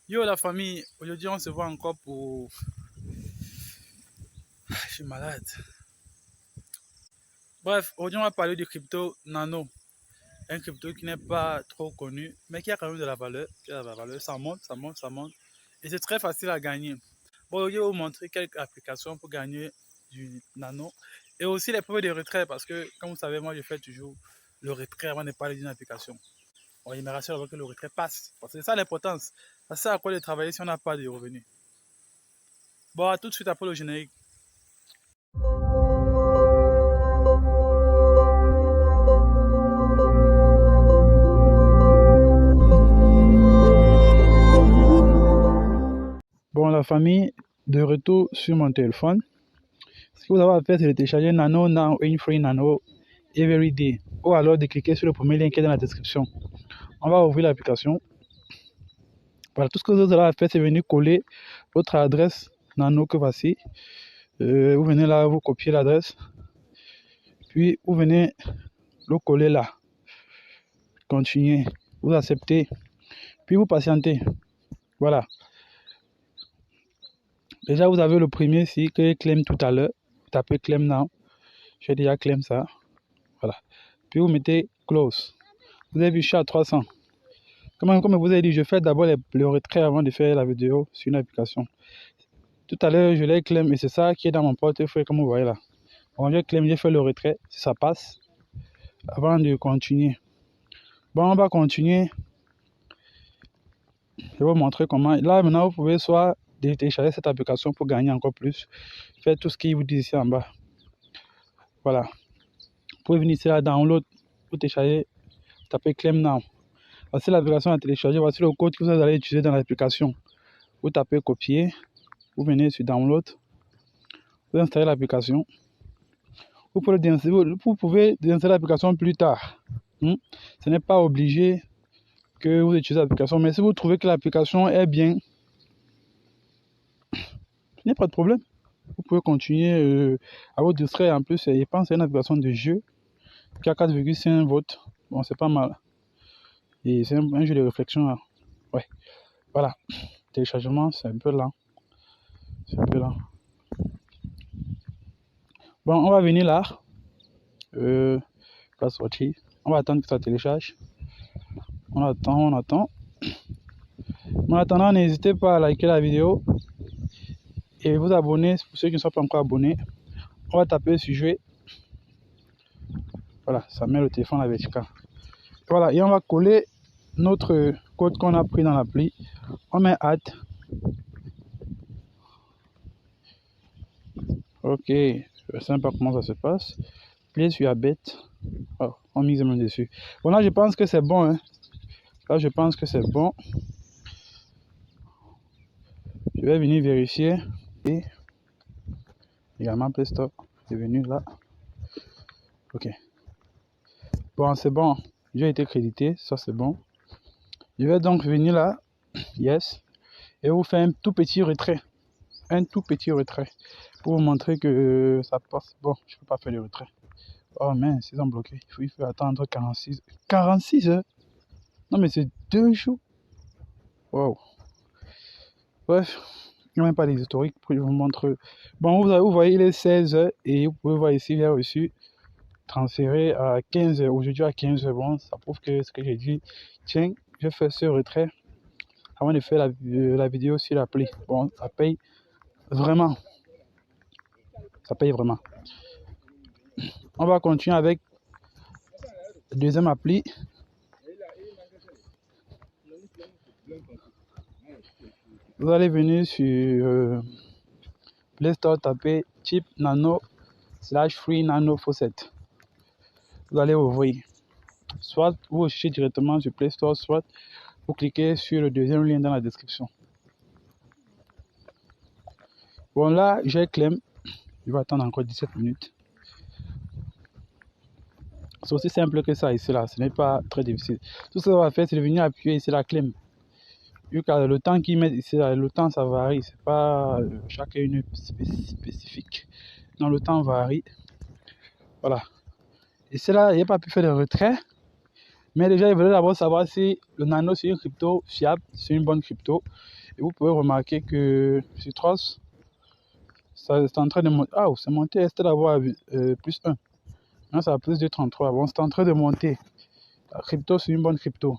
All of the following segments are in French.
Yo la famille, aujourd'hui on se voit encore pour... Je suis malade. Bref, aujourd'hui on va parler du crypto Nano. Un crypto qui n'est pas trop connu, mais qui a quand même de la valeur. Qui a de la valeur. Ça monte, ça monte, ça monte. Et c'est très facile à gagner. Bon, aujourd'hui je vais vous montrer quelques applications pour gagner du Nano. Et aussi les preuves de retrait, parce que comme vous savez, moi je fais toujours le retrait avant de parler d'une application. Bon, il me rassure avant que le retrait passe. Parce que c'est ça l'importance. Ça sert à quoi de travailler si on n'a pas de revenus. Bon, à tout de suite après le générique. Bon, la famille, de retour sur mon téléphone. Ce que vous avez à faire, c'est de télécharger Nano Now in Free Nano Everyday. Ou alors de cliquer sur le premier lien qui est dans la description. On va ouvrir l'application. Voilà, tout ce que vous avez à faire, c'est venir coller votre adresse Nano que voici. Vous venez là, vous copiez l'adresse. Puis vous venez le coller là. Continuez. Vous acceptez. Puis vous patientez. Voilà. Déjà, vous avez le premier ici que j'ai claim tout à l'heure. Vous tapez claim now. J'ai déjà claim ça. Voilà. Puis vous mettez close. Vous avez vu, je suis à 300. Comme je vous ai dit, je fais d'abord le retrait avant de faire la vidéo sur une application. Tout à l'heure, je l'ai claim et c'est ça qui est dans mon portefeuille, comme vous voyez là. Bon, j'ai claim, j'ai fait le retrait, si ça passe, avant de continuer. Bon, on va continuer. Je vais vous montrer comment. Là, maintenant, vous pouvez soit télécharger cette application pour gagner encore plus. Faites tout ce qu'il vous dit ici en bas. Voilà. Vous pouvez venir ici, là, download, pour télécharger, tapez claim now. Voici l'application à télécharger. Voici le code que vous allez utiliser dans l'application. Vous tapez copier. Vous venez sur download. Vous installez l'application. Vous pouvez désinstaller l'application plus tard. Ce n'est pas obligé que vous utilisez l'application. Mais si vous trouvez que l'application est bien, il n'y a pas de problème. Vous pouvez continuer à vous distraire. En plus, je pense que c'est une application de jeu qui a 4,5 votes. Bon, c'est pas mal. Et c'est un jeu de réflexion. Là. Ouais. Voilà. Téléchargement, c'est un peu lent. C'est un peu lent. Bon, on va venir là. Va sortir. On va attendre que ça télécharge. On attend. En attendant, n'hésitez pas à liker la vidéo et vous abonner pour ceux qui ne sont pas encore abonnés. On va taper sur jouer. Voilà, ça met le téléphone à la verticale. Voilà, et on va coller notre code qu'on a pris dans l'appli. On met add. Ok, je ne sais pas comment ça se passe. Cliquez sur abbet. Oh, on mise main dessus. Bon, là, je pense que c'est bon. Hein. Là, je pense que c'est bon. Je vais venir vérifier. Et également Play Store. C'est venu là. Ok. Bon, c'est bon. J'ai été crédité. Ça, c'est bon. Je vais donc venir là. Yes. Et vous faire un tout petit retrait. Un tout petit retrait. Pour vous montrer que ça passe. Bon, je ne peux pas faire le retrait. Oh mince, ils ont bloqué. Il faut attendre 46 heures. Non, mais c'est 2 jours. Wow. Bref, il n'y a même pas les historiques pour vous montrer. Bon, vous voyez, il est 16 heures et vous pouvez voir ici, j'ai reçu transféré à 15 heures. Aujourd'hui à 15 heures. Bon, ça prouve que ce que j'ai dit. Tiens, je fais ce retrait avant de faire la vidéo sur l'appli. Bon, ça paye vraiment. Ça paye vraiment. On va continuer avec la deuxième appli. Vous allez venir sur Play Store, taper Chip Nano /Free Nano Faucet. Vous allez ouvrir. Soit vous cherchez directement sur Play Store, soit vous cliquez sur le deuxième lien dans la description. Bon, là, j'ai claim. Je vais attendre encore 17 minutes. C'est aussi simple que ça ici là. Ce n'est pas très difficile. Tout ce qu'on va faire, c'est de venir appuyer ici la claim. Vu que le temps qu'ils mettent ici, le temps ça varie. C'est pas chaque une spécifique. Donc le temps varie. Voilà. Et c'est là, il n'y a pas pu faire de retrait. Mais déjà, il voulait d'abord savoir si le nano c'est une crypto fiable, c'est une bonne crypto. Et vous pouvez remarquer que sur Trust, ça c'est en train de monter. Ah, c'est monté, c'était d'avoir plus 1. Maintenant, ça a plus de 33. Bon, c'est en train de monter. La crypto, c'est une bonne crypto.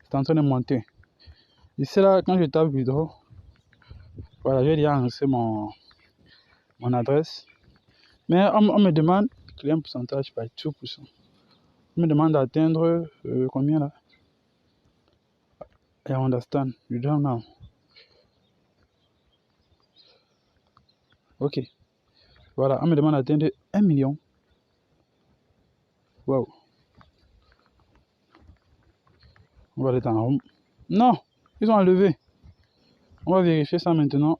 C'est en train de monter. Ici, là, quand je tape Withdraw, voilà, j'ai déjà enregistré mon adresse. Mais on me demande, client pourcentage by 2%. On me demande d'atteindre combien là? I understand. You don't know. Ok. Voilà, on me demande d'atteindre 1 million. Wow. On va aller dans Home. Non, ils ont enlevé. On va vérifier ça maintenant.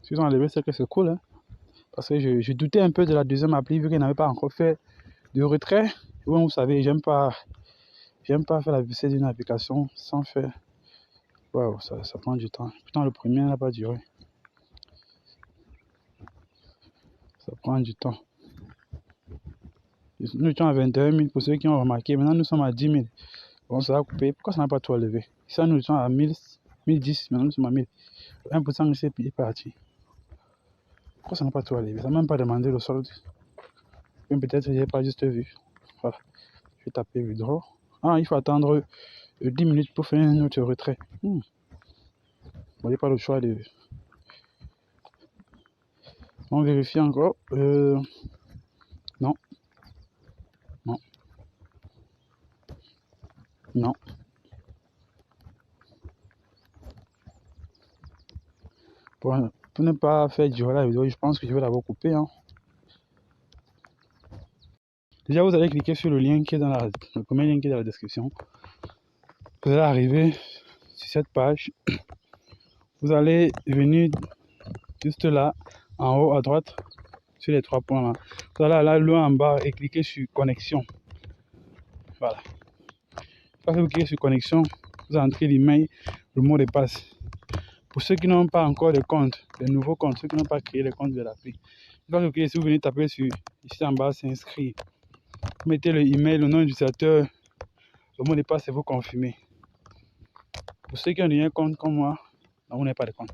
S'ils ont enlevé, c'est que c'est cool. Hein? Parce que je doutais un peu de la deuxième appli vu qu'elle n'avait pas encore fait de retrait. Bon, vous savez, j'aime pas faire la visite d'une application sans faire. Waouh, ça prend du temps. Putain, le premier n'a pas duré. Ça prend du temps. Nous étions à 21 000 pour ceux qui ont remarqué. Maintenant, nous sommes à 10 000. Bon, ça va couper. Pourquoi ça n'a pas tout enlevé? Ça, nous étions à 1010. Maintenant, nous sommes à 1000. 1% est parti. Pourquoi ça n'a pas tout enlevé? Ça n'a même pas demandé le solde. Peut-être que je n'ai pas juste vu. Voilà. Je vais taper withdraw. Ah, il faut attendre 10 minutes pour faire un autre retrait. Bon, il n'y a pas le choix de. On vérifie encore. Non. Non. Non. Pour ne pas faire durer la vidéo, je pense que je vais l'avoir coupé. Hein. Déjà, vous allez cliquer sur le lien qui est dans le premier lien qui est dans la description. Vous allez arriver sur cette page. Vous allez venir juste là, en haut à droite, sur les 3 points là. Vous allez là, loin en bas et cliquer sur connexion. Voilà. Quand vous cliquez sur connexion, vous entrez l'email, le mot de passe. Pour ceux qui n'ont pas encore de compte, de nouveaux comptes, ceux qui n'ont pas créé le compte de l'appli, quand vous cliquez, si vous venez taper sur ici en bas, s'inscrire. Vous mettez le email, le nom de l'utilisateur, le mot de passe et vous confirmez. Pour ceux qui ont déjà un compte comme moi, vous n'avez pas de compte.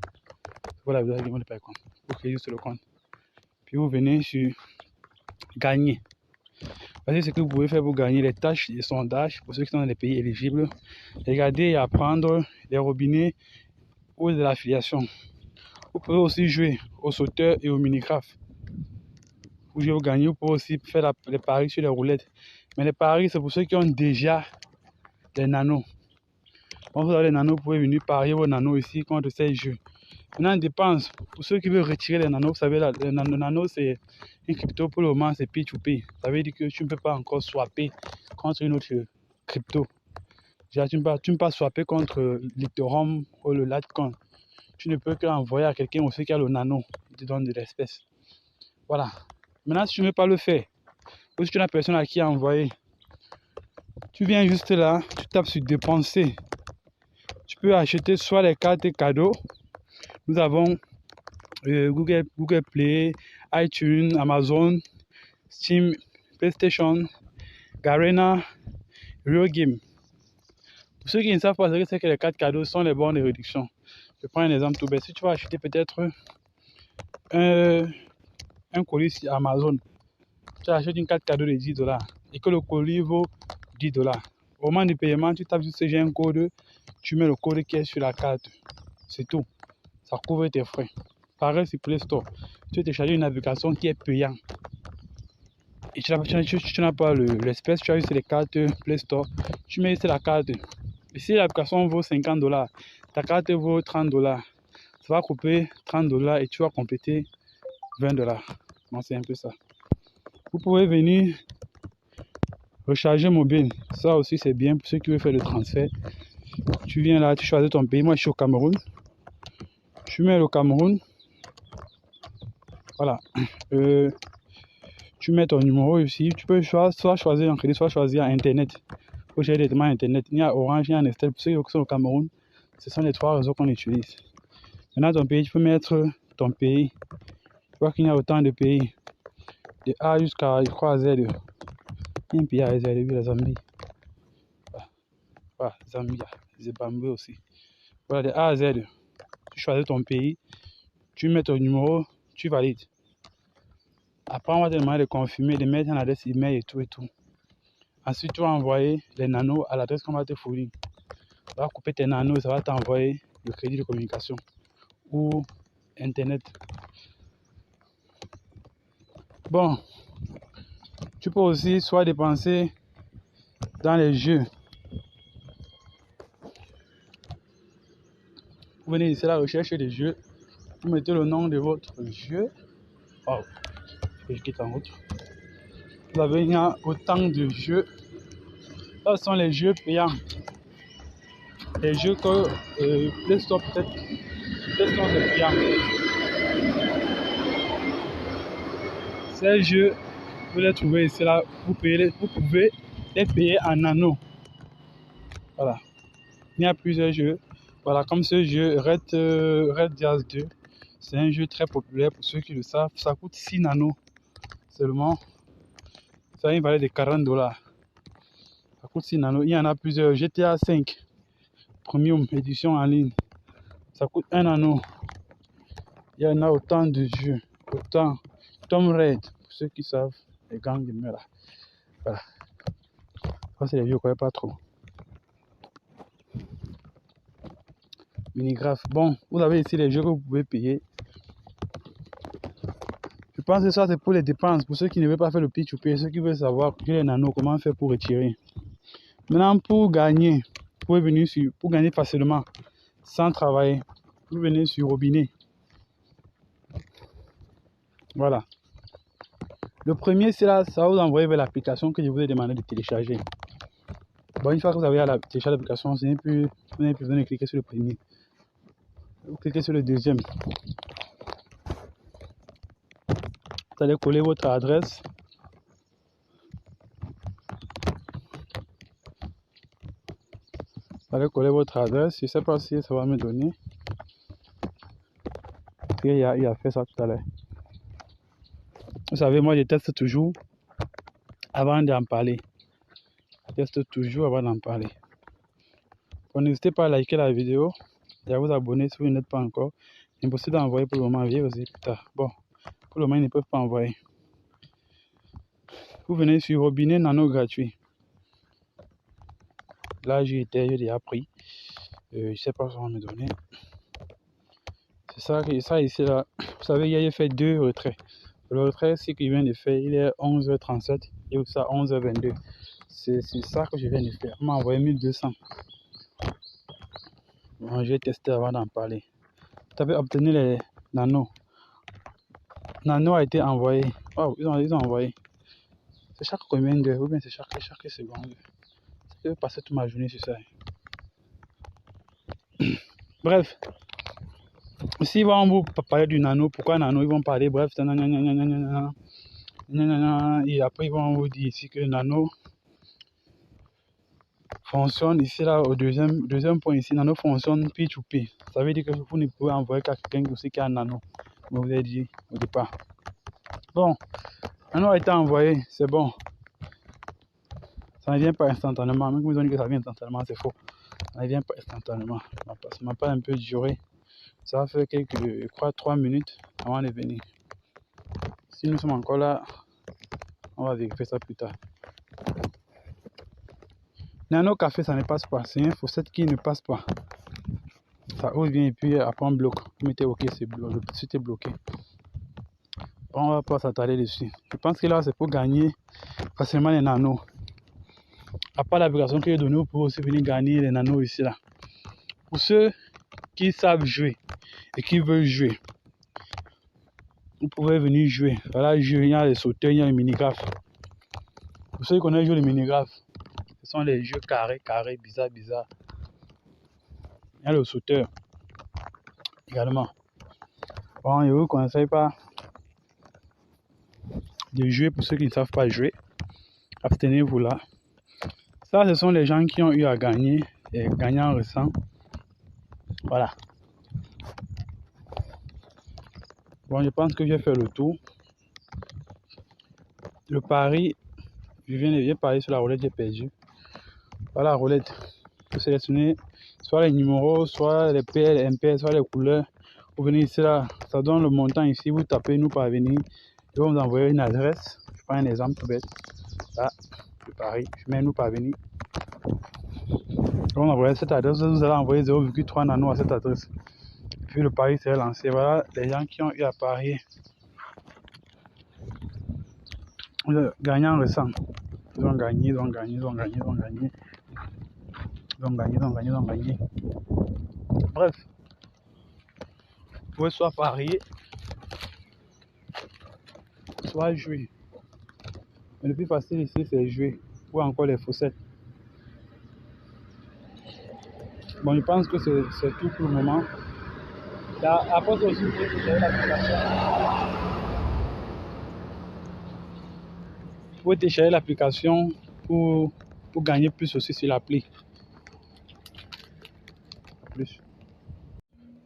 Voilà, vous n'avez pas de compte. Vous créez juste le compte. Puis vous venez sur gagner. Voici ce que vous pouvez faire pour gagner les tâches, les sondages pour ceux qui sont dans les pays éligibles. Regardez et apprendre les robinets ou de l'affiliation. Vous pouvez aussi jouer au sauteur et au mini-craft. Vous gagnez, vous pouvez aussi faire les paris sur les roulettes. Mais les paris, c'est pour ceux qui ont déjà les nanos. Quand vous avez les nanos, vous pouvez venir parier vos nanos ici contre ces jeux. Maintenant, dépense. Pour ceux qui veulent retirer les nanos, vous savez, le nano, c'est une crypto pour le moment, c'est P2P. Ça veut dire que tu ne peux pas encore swapper contre une autre crypto. Déjà, tu ne peux pas swapper contre l'Ethereum ou le Litecoin. Tu ne peux qu'envoyer à quelqu'un aussi qui a le nano. Il te donne de l'espèce. Voilà. Maintenant, si tu ne veux pas le faire, ou si tu es la personne à qui envoyer, tu viens juste là, tu tapes sur dépenser. Tu peux acheter soit les cartes cadeaux. Nous avons Google Play, iTunes, Amazon, Steam, PlayStation, Garena, Real Game. Pour ceux qui ne savent pas ce que c'est que les cartes cadeaux sont les bons de réduction. Je prends un exemple tout bête. Si tu vas acheter peut-être un colis sur Amazon, tu achètes une carte cadeau de $10 et que le colis vaut $10. Au moment du paiement, tu tapes juste j'ai un code, tu mets le code qui est sur la carte. C'est tout. Ça couvre tes frais. Pareil sur Play Store. Tu télécharges une application qui est payante. Et tu n'as pas l'espèce, tu as juste les cartes Play Store. Tu mets juste la carte. Et si l'application vaut $50, ta carte vaut $30. Ça va couper $30 et tu vas compléter $20. Bon, c'est un peu ça. Vous pouvez venir recharger mobile. Ça aussi, c'est bien pour ceux qui veulent faire le transfert. Tu viens là, tu choisis ton pays. Moi, je suis au Cameroun. Tu mets le Cameroun. Voilà. Tu mets ton numéro ici. Tu peux soit choisir un crédit, soit choisir Internet. Faut gérer directement Internet. Il y a Orange, il y a Nestel. Pour ceux qui sont au Cameroun, ce sont les 3 réseaux qu'on utilise. Maintenant, ton pays, tu peux mettre ton pays. Tu vois qu'il y a autant de pays. de A jusqu'à, je crois, Z. Il y a un pays à Z, la Zambie. Voilà, Zambia, Zimbabwe aussi. Voilà, de A à Z. Tu choisis ton pays, tu mets ton numéro, tu valides. Après, on va te demander de confirmer, de mettre une adresse email et tout et tout. Ensuite, tu vas envoyer les nanos à l'adresse qu'on va te fournir. Tu vas couper tes nanos et ça va t'envoyer le crédit de communication ou Internet. Bon, tu peux aussi soit dépenser dans les jeux. Vous venez ici à la recherche des jeux. Vous mettez le nom de votre jeu. Oh, je quitte en route. Vous avez il y a autant de jeux. Ce sont les jeux payants. Les jeux que Play Store peut-être. Play Store c'est payant. Ces jeux, vous les trouvez ici là. Vous pouvez les payer en anneaux. Voilà. Il y a plusieurs jeux. Voilà, comme ce jeu Red Jazz 2. C'est un jeu très populaire pour ceux qui le savent. Ça coûte 6 nanos seulement. Ça a une valeur de $40. Ça coûte 6 nanos. Il y en a plusieurs. GTA 5 Premium édition en ligne. Ça coûte 1 nano. Il y en a autant de jeux. Autant. Tom Raid, pour ceux qui savent, les gangs de là. Voilà. Ça, c'est les jeux qu'on ne connais pas trop. Minigraph. Bon, vous avez ici les jeux que vous pouvez payer. Je pense que ça, c'est pour les dépenses. Pour ceux qui ne veulent pas faire le pitch ou payer, ceux qui veulent savoir les nanos, comment faire pour retirer. Maintenant, pour gagner, pour gagner facilement, sans travailler, vous venez sur Robinet. Voilà. Le premier, c'est là, ça va vous envoyer vers l'application que je vous ai demandé de télécharger. Bon, une fois que vous avez téléchargé l'application, vous n'avez plus besoin de cliquer sur le premier. Vous cliquez sur le deuxième. Vous allez coller votre adresse. Vous allez coller votre adresse. Je ne sais pas si ça va me donner. Il a fait ça tout à l'heure. Vous savez, moi, je teste toujours avant d'en parler. Je teste toujours avant d'en parler. Donc, n'hésitez pas à liker la vidéo et à vous abonner si vous n'êtes pas encore. Impossible d'envoyer pour le moment. Viens aussi plus tard. Bon, pour le moment, ils ne peuvent pas envoyer. Vous venez sur Robinet Nano gratuit. Là, j'ai déjà pris. Je ne sais pas ce qu'on va me donner. C'est ça ici là. Vous savez, il a fait 2 retraits. Le retrait, c'est qu'il vient de faire, il est 11h37 et aussi à 11h22. C'est ça que je viens de faire. On m'a envoyé 1200. Bon, je vais tester avant d'en parler. Vous avez obtenu les nanos. Nano a été envoyé. Oh, ils ont envoyé. C'est chaque combien d'heures ou bien c'est chaque seconde. Je vais passer toute ma journée sur ça. Bref. Ici, ils vont vous parler du nano. Pourquoi nano? Ils vont parler, bref. Et après, ils vont vous dire ici que le nano fonctionne ici, là, au deuxième point ici. Nano fonctionne P2P. Ça veut dire que vous ne pouvez envoyer qu'à quelqu'un aussi qui a un nano. Comme vous avez dit au départ. Bon, nano a été envoyé, c'est bon. Ça ne vient pas instantanément. Même si ils ont dit que ça vient instantanément, c'est faux. Ça ne vient pas instantanément. Ça m'a pas un peu duré. Ça va faire je crois, 3 minutes avant de venir. Si nous sommes encore là, on va vérifier ça plus tard. Nano Café, ça ne passe pas. C'est une fossette qui ne passe pas. Ça ouvre bien et puis après on bloque. Vous mettez OK, c'est bloqué. Le site est bloqué. Bon, on va pas s'attarder dessus. Je pense que là, c'est pour gagner facilement les nanos. À part l'application que j'ai donnée, vous pouvez aussi venir gagner les nanos ici là. Pour ceux qui savent jouer et qui veulent jouer, vous pouvez venir jouer. Voilà, il y a les sauteurs, il y a les mini-graphes. Pour ceux qui connaissent jouer les mini-graphes, ce sont les jeux carrés, bizarres. Il y a le sauteur également. Bon, je ne vous conseille pas de jouer pour ceux qui ne savent pas jouer. Abstenez-vous là. Ça, ce sont les gens qui ont eu à gagner, et gagnants récents. Voilà. Bon, je pense que je vais faire le tour. le pari, je viens parier sur la roulette, j'ai perdu. Voilà la roulette. Vous sélectionnez soit les numéros, soit les PL, MPL, soit les couleurs. Vous venez ici là, ça donne le montant ici, vous tapez nous parvenir. Je vais vous envoyer une adresse. Je prends un exemple tout bête. Là, le pari, je mets nous parvenir. On envoie cette adresse, vous allez envoyer 0,3 nano à cette adresse. Puis le pari s'est lancé. Voilà les gens qui ont eu à parier. Le gagnant ressent. Ils ont gagné, ils ont gagné, ils ont gagné, ils ont gagné. Ils ont gagné, ils ont gagné, ils ont gagné. Bref, vous pouvez soit parier, soit jouer. Mais le plus facile ici, c'est jouer. Ou encore les faussettes. Bon, je pense que c'est tout pour le moment. Après, aussi, vous pouvez télécharger l'application. Vous pouvez télécharger l'application pour gagner plus aussi sur l'appli. Plus.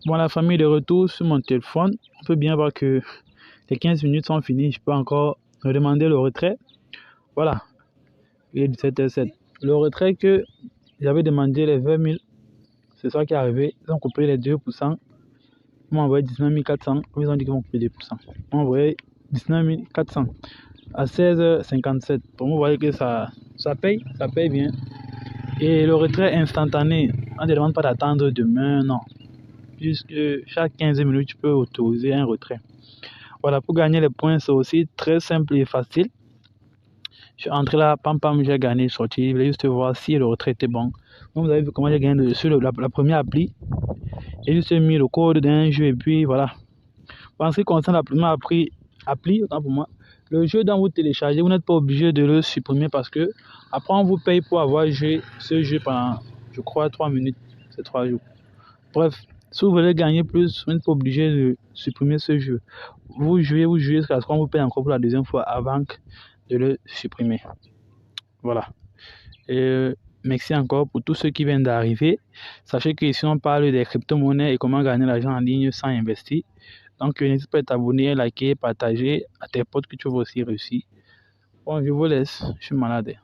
Bon, la famille de retour sur mon téléphone. On peut bien voir que les 15 minutes sont finies. Je peux encore redemander le retrait. Voilà. Il est 17h07. Le retrait que j'avais demandé, les 20 000, c'est ça qui est arrivé. Ils ont coupé les 2%. Ils m'ont envoyé 19 400. Ils ont dit qu'ils vont couper 2%. Ils m'ont envoyé 19 400 à 16h57. Pour moi, vous voyez que ça paye bien. Et le retrait instantané, on ne demande pas d'attendre demain, non. Puisque chaque 15 minutes, tu peux autoriser un retrait. Voilà, pour gagner les points, c'est aussi très simple et facile. Je suis entré là, pam, j'ai gagné, sorti. Je voulais juste voir si le retrait était bon. Donc, vous avez vu comment j'ai gagné sur la première appli. J'ai juste mis le code d'un jeu et puis voilà. En ce qui concerne la première appli, autant pour moi, le jeu dont vous téléchargez, vous n'êtes pas obligé de le supprimer parce que après on vous paye pour avoir joué ce jeu pendant, je crois, 3 minutes, c'est 3 jours. Bref, si vous voulez gagner plus, vous n'êtes pas obligé de supprimer ce jeu. Vous jouez jusqu'à ce qu'on vous paye encore pour la deuxième fois avant de le supprimer. Voilà. Et merci encore pour tous ceux qui viennent d'arriver. Sachez que ici on parle des crypto-monnaies et comment gagner l'argent en ligne sans investir. Donc n'hésite pas à t'abonner, liker, partager à tes potes que tu veux aussi réussir. Bon, je vous laisse, je suis malade.